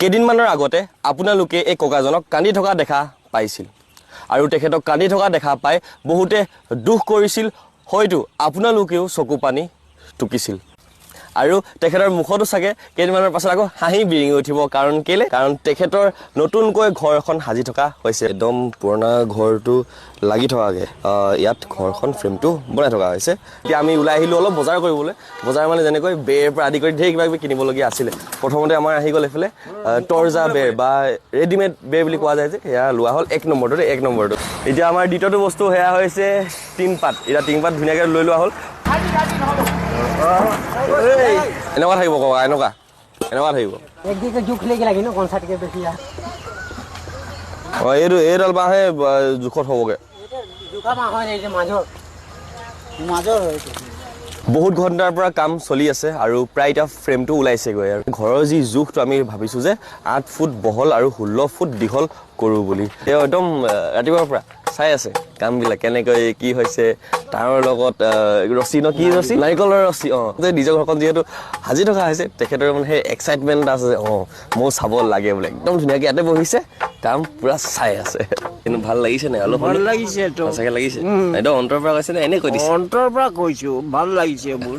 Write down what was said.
কেইদিনমানৰ আগতে আপোনালোকে এই ককাজনক কান্দি থকা দেখা পাইছিল আৰু তেখেতক কান্দি থকা দেখা পাই বহুতে দুখ কৰিছিল হয়তো আপোনালোকেও চকু পানী টুকিছিল আৰু তেখেতৰ মুখতো চাগে কেইদিনমানৰ পাছত আকৌ হাঁহি বিৰিঙি উঠিব কাৰণ কেলে কাৰণ তেখেতৰ নতুনকৈ ঘৰ এখন সাজি থকা হৈছে একদম পুৰণা ঘৰটো লাগি থকাকে ইয়াত ঘৰখন ফ্ৰেমটো বনাই থকা হৈছে এতিয়া আমি ওলাই আহিলোঁ অলপ বজাৰ কৰিবলৈ বজাৰ মানে যেনেকৈ বেৰ পৰা আদি কৰি ঢেৰ কিবা কিবি কিনিবলগীয়া আছিলে প্ৰথমতে আমাৰ আহি গ'ল এইফালে তৰ্জা বেৰ বা ৰেডিমেড বেৰ বুলি কোৱা যায় যে সেয়া লোৱা হ'ল 1 নম্বৰটো এতিয়া আমাৰ দ্বিতীয়টো বস্তু সেয়া হৈছে টিনপাত এতিয়া টিনপাত ধুনীয়াকৈ লৈ লোৱা হ'ল এনেকুৱা থাকিব ককা এনেকুৱা থাকিব একদিকে জোখ লেগে লাগি ন কনচাৰ্টকে বেছি এইডাল বাঁহে জোখত হ'বগৈ জোখা বাঁহ হয় এই যে মাজৰ বহুত ঘণ্টাৰ পৰা কাম চলি আছে আৰু প্ৰায় এতিয়া ফ্ৰেমটো ওলাইছেগৈ আৰু ঘৰৰ যি জোখটো আমি ভাবিছোঁ যে 8 ফুট বহল আৰু 16 ফুট দীঘল কৰোঁ বুলি তেওঁ একদম ৰাতিপুৱাৰ পৰা চাই আছে কামবিলাক কেনেকৈ কি হৈছে তাৰ লগত ৰছী ন কি ৰছী নাৰিকলৰ ৰছী যে নিজৰ ঘৰখন যিহেতু সাজি থকা হৈছে তেখেতৰ মানে সেই এক্সাইটমেণ্ট আছে মোৰ চাব লাগে বোলে একদম ধুনীয়াকৈ ইয়াতে বহিছে কাম পুৰা চাই আছে কিন্তু ভাল লাগিছে নে অলপ ভাল লাগিছে সঁচাকৈ লাগিছে একদম অন্তৰৰ পৰা কৈছে নে এনেই কৈ দিছে অন্তৰৰ পৰা কৈছো ভাল লাগিছে মোৰ